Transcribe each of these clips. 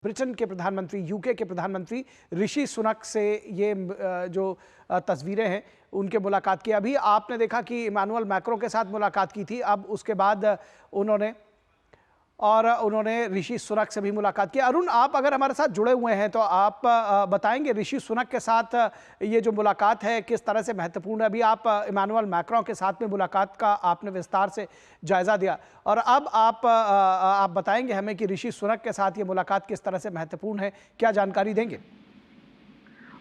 Britain के प्रधानमंत्री, UK के प्रधानमंत्री ऋषि सुनक से ये जो तस्वीरें हैं उनके मुलाकात की। अभी आपने देखा कि इमानुअल मैक्रों के साथ मुलाकात की थी, अब उसके बाद उन्होंने ऋषि सुनक से भी मुलाकात की। अरुण, आप अगर हमारे साथ जुड़े हुए हैं तो आप बताएंगे ऋषि सुनक के साथ ये जो मुलाकात है किस तरह से महत्वपूर्ण है। अभी आप इमानुअल मैक्रों के साथ में मुलाकात का आपने विस्तार से जायजा दिया और अब आप बताएंगे हमें कि ऋषि सुनक के साथ ये मुलाकात किस तरह से महत्वपूर्ण है, क्या जानकारी देंगे?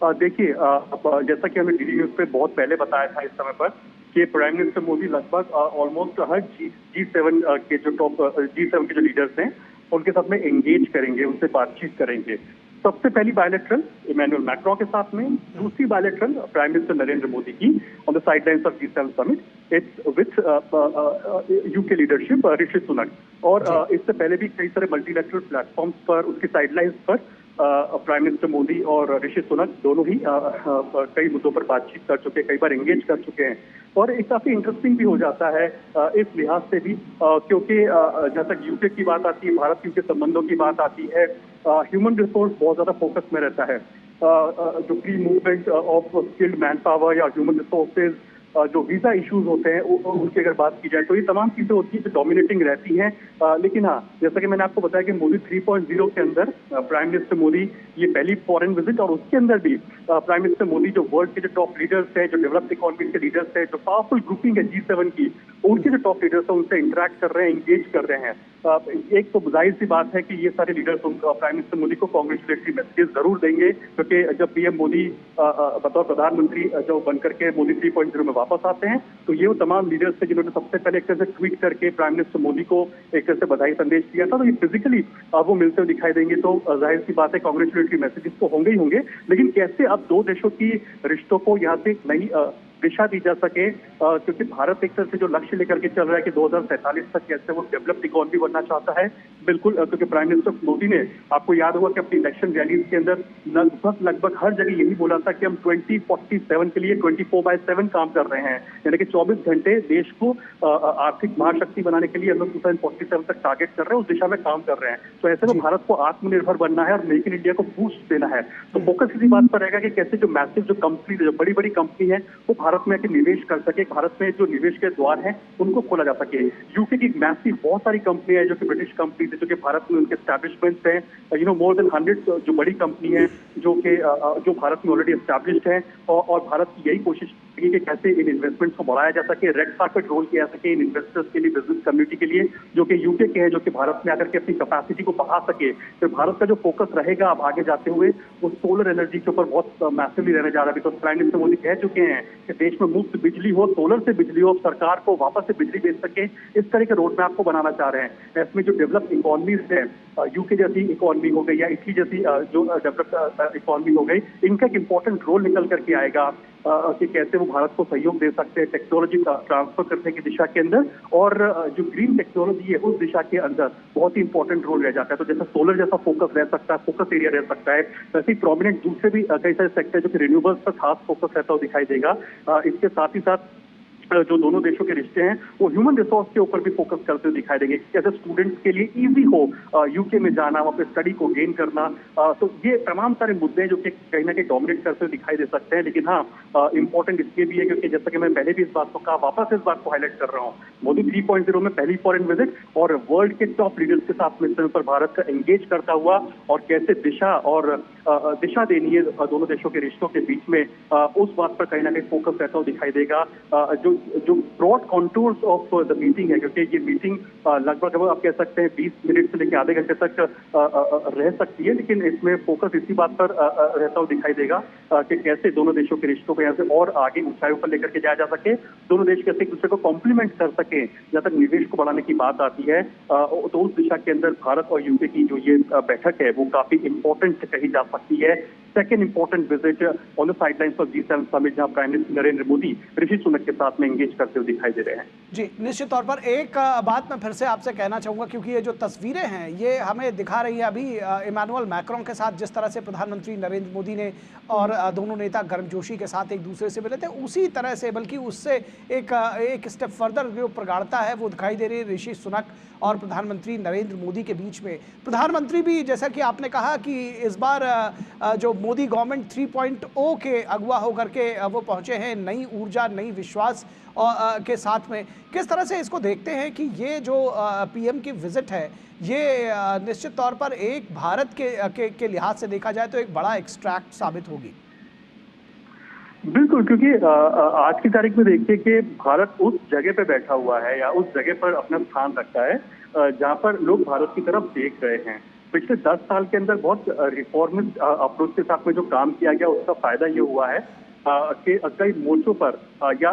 देखिए, जैसा कि हमने डीडी न्यूज पे बहुत पहले बताया था इस समय पर कि प्राइम मिनिस्टर मोदी लगभग ऑलमोस्ट हर G7 के जो G7 के जो लीडर्स हैं उनके साथ में एंगेज करेंगे, उनसे बातचीत करेंगे। सबसे पहली बायलैटरल इमानुअल मैक्रों के साथ में, दूसरी bilateral prime minister Narendra Modi की on the sidelines of G7 summit, it's with UK leadership Rishi Sunak. और इससे पहले भी कई सारे मल्टीलैटरल प्लेटफॉर्म्स पर, उसकी साइडलाइंस पर प्राइम मिनिस्टर मोदी और ऋषि सुनक दोनों ही कई मुद्दों पर बातचीत कर चुके हैं, कई बार एंगेज कर चुके हैं। और एक काफी इंटरेस्टिंग भी हो जाता है इस लिहाज से भी क्योंकि जहां तक यूके की बात आती है, भारत यूके संबंधों की बात आती है, ह्यूमन रिसोर्स बहुत ज्यादा फोकस में रहता है। जो free movement of skilled man power या ह्यूमन रिसोर्सेज, जो वीजा इश्यूज होते हैं उनकी अगर बात की जाए तो ये तमाम चीजें होती हैं जो डोमिनेटिंग रहती हैं। लेकिन हाँ, जैसा कि मैंने आपको बताया कि मोदी 3.0 के अंदर प्राइम मिनिस्टर मोदी ये पहली फॉरेन विजिट, और उसके अंदर भी प्राइम मिनिस्टर मोदी जो वर्ल्ड के जो टॉप लीडर्स हैं, जो डेवलप्ड इकोनॉमी के लीडर्स हैं, जो पावरफुल ग्रुपिंग है G7 की, उनके जो टॉप लीडर्स हैं उनसे इंटरेक्ट कर रहे हैं, इंगेज कर रहे हैं। एक तो जाहिर सी बात है कि ये सारे लीडर्स प्राइम मिनिस्टर मोदी को कांग्रेचुलेटरी मैसेजेस जरूर देंगे, क्योंकि जब पीएम मोदी बतौर प्रधानमंत्री जो बनकर के मोदी 3.0 में वापस आते हैं तो ये वो तमाम लीडर्स थे जिन्होंने सबसे पहले एक तरह से ट्वीट करके प्राइम मिनिस्टर मोदी को एक तरह से बधाई संदेश दिया था। तो ये फिजिकली वो मिलते हुए दिखाई देंगे तो जाहिर सी बात है कांग्रेचुलेटरी मैसेजेस तो होंगे ही होंगे। लेकिन कैसे अब दो देशों की रिश्तों को यहाँ से नई दिशा दी जा सके, क्योंकि भारत एक तरह से जो लक्ष्य लेकर के चल रहा है कि 2047 तक कैसे वो डेवलप्ड इकोनॉमी बनना चाहता है, बिल्कुल, क्योंकि प्राइम मिनिस्टर मोदी ने, आपको याद होगा कि अपनी इलेक्शन रैलीज के अंदर लगभग हर जगह यही बोला था कि हम 2047 के लिए 24/7 काम कर रहे हैं, यानी कि 24 घंटे देश को आर्थिक महाशक्ति बनाने के लिए हम लोग 2047 तक टारगेट कर रहे हैं, उस दिशा में काम कर रहे हैं। तो ऐसे में भारत को आत्मनिर्भर बनना है और मेक इन इंडिया को बूस्ट देना है। तो फोकस इसी बात पर रहेगा कि कैसे जो मैसिव जो कंपनी, जो बड़ी बड़ी कंपनी है वो भारत में आके निवेश कर सके, भारत में जो निवेश के द्वार हैं उनको खोला जा सके। यूके की मैसिव बहुत सारी कंपनी है जो कि ब्रिटिश कंपनी है, जो कि भारत में उनके एस्टैब्लिशमेंट्स हैं, मोर देन 100 जो बड़ी कंपनी है जो भारत में ऑलरेडी एस्टैब्लिश्ड है। और भारत की यही कोशिश है कि कैसे इन इन्वेस्टमेंट्स को बढ़ाया जा सके, रेड कार्पेट रोल किया जा सके इन इन्वेस्टर्स के लिए, बिजनेस कम्युनिटी के लिए जो कि यूके के हैं, जो कि भारत में आकर के अपनी कैपेसिटी को बढ़ा सके। तो भारत का जो फोकस रहेगा अब आगे जाते हुए वो सोलर एनर्जी के ऊपर बहुत मैसिवली रहने जा रहा है। तो प्राइम मिनिस्टर मोदी कह चुके हैं कि देश में मुफ्त बिजली हो, सोलर से बिजली हो, सरकार को वापस से बिजली बेच सके, इस तरह के रोड मैप को बनाना चाह रहे हैं। इसमें जो डेवलप्ड इकोनॉमीज है, यूके जैसी इकोनॉमी हो गई या इटली जैसी जो डेवलप्ड इकोनॉमी हो गई, इनका एक इंपॉर्टेंट रोल निकल करके आएगा कि कैसे वो भारत को सहयोग दे सकते हैं टेक्नोलॉजी ट्रांसफर करने की दिशा के अंदर, और जो ग्रीन टेक्नोलॉजी है उस दिशा के अंदर बहुत ही इंपॉर्टेंट रोल रह जाता है। तो जैसा सोलर जैसा फोकस रह सकता है, फोकस एरिया रह सकता है, वैसे ही प्रोमिनेंट दूसरे भी कई सारे सेक्टर जो कि रिन्यूएबल्स पर खास फोकस रहता हुआ दिखाई देगा। इसके साथ ही साथ जो दोनों देशों के रिश्ते हैं वो ह्यूमन रिसोर्स के ऊपर भी फोकस करते हुए दिखाई देंगे, कैसे स्टूडेंट्स के लिए इजी हो यूके में जाना, वहाँ पे स्टडी को गेन करना। तो ये तमाम सारे मुद्दे जो कि कहीं ना कहीं डोमिनेट करते हुए दिखाई दे सकते हैं। लेकिन हाँ, इंपॉर्टेंट इसलिए भी है क्योंकि जैसा कि मैं पहले भी इस बात को कहा, वापस इस बात को हाईलाइट कर रहा हूँ, मोदी 3.0 में पहली फॉरेन विजिट और वर्ल्ड के टॉप लीडर्स के साथ में पर भारत का एंगेज करता हुआ, और कैसे दिशा देनी है दोनों देशों के रिश्तों के बीच में, उस बात पर कहीं ना कहीं फोकस रहता हुआ दिखाई देगा। जो broad contours of the meeting है, क्योंकि ये मीटिंग लगभग आप कह सकते हैं 20 मिनट से लेकर आधे घंटे तक रह सकती है, लेकिन इसमें फोकस इसी बात पर रहता हुआ दिखाई देगा कि कैसे दोनों देशों के रिश्तों को यहाँ से और आगे ऊंचाइयों पर लेकर के जाया जा सके, दोनों देश कैसे एक दूसरे को कॉम्प्लीमेंट कर सके। जहाँ तक निवेश को बढ़ाने की बात आती है तो उस दिशा के अंदर भारत और यूके की जो ये बैठक है वो काफी इंपॉर्टेंट कही जा सकती है। Second important visit on the sidelines of G7 summit, जहां प्राइम मिनिस्टर नरेंद्र मोदी ऋषि सुनक के साथ में एंगेज करते हुए दिखाई दे रहे हैं। जी, निश्चित तौर पर एक बात मैं फिर से आपसे कहना चाहूँगा, क्योंकि ये जो तस्वीरें हैं ये हमें दिखा रही है अभी इमानुअल मैक्रों के साथ जिस तरह से प्रधानमंत्री नरेंद्र मोदी ने और दोनों नेता गर्मजोशी के साथ एक दूसरे से मिले थे, उसी तरह से बल्कि उससे एक स्टेप फर्दर जो प्रगाढ़ता है वो दिखाई दे रही है ऋषि सुनक और प्रधानमंत्री नरेंद्र मोदी के बीच में। प्रधानमंत्री भी जैसा कि आपने कहा कि इस बार जो मोदी गवर्नमेंट 3.0 के अगुवा होकर के वो पहुंचे हैं नई ऊर्जा नई विश्वास के साथ में। किस तरह से इसको देखते हैं कि ये जो पीएम की विजिट है ये निश्चित तौर पर एक भारत के लिहाज से देखा जाए तो एक बड़ा एक्सट्रैक्ट साबित होगी? बिल्कुल, क्योंकि आज की तारीख में देखिए कि भारत उस जगह पे बैठा हुआ है या उस जगह पर अपना स्थान रखता है जहां पर लोग भारत की तरफ देख रहे हैं। पिछले 10 साल के अंदर बहुत रिफॉर्मिस्ट अप्रोच के साथ में जो काम किया गया उसका फायदा ये हुआ है कि कई मोर्चों पर या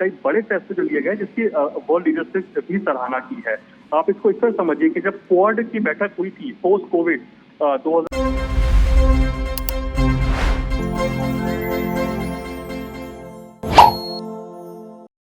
कई बड़े फैसले जो लिए गए जिसकी वर्ल्ड लीडर्स ने भी सराहना की है। आप इसको इस तरह समझिए कि जब क्वाड की बैठक हुई थी पोस्ट कोविड 2000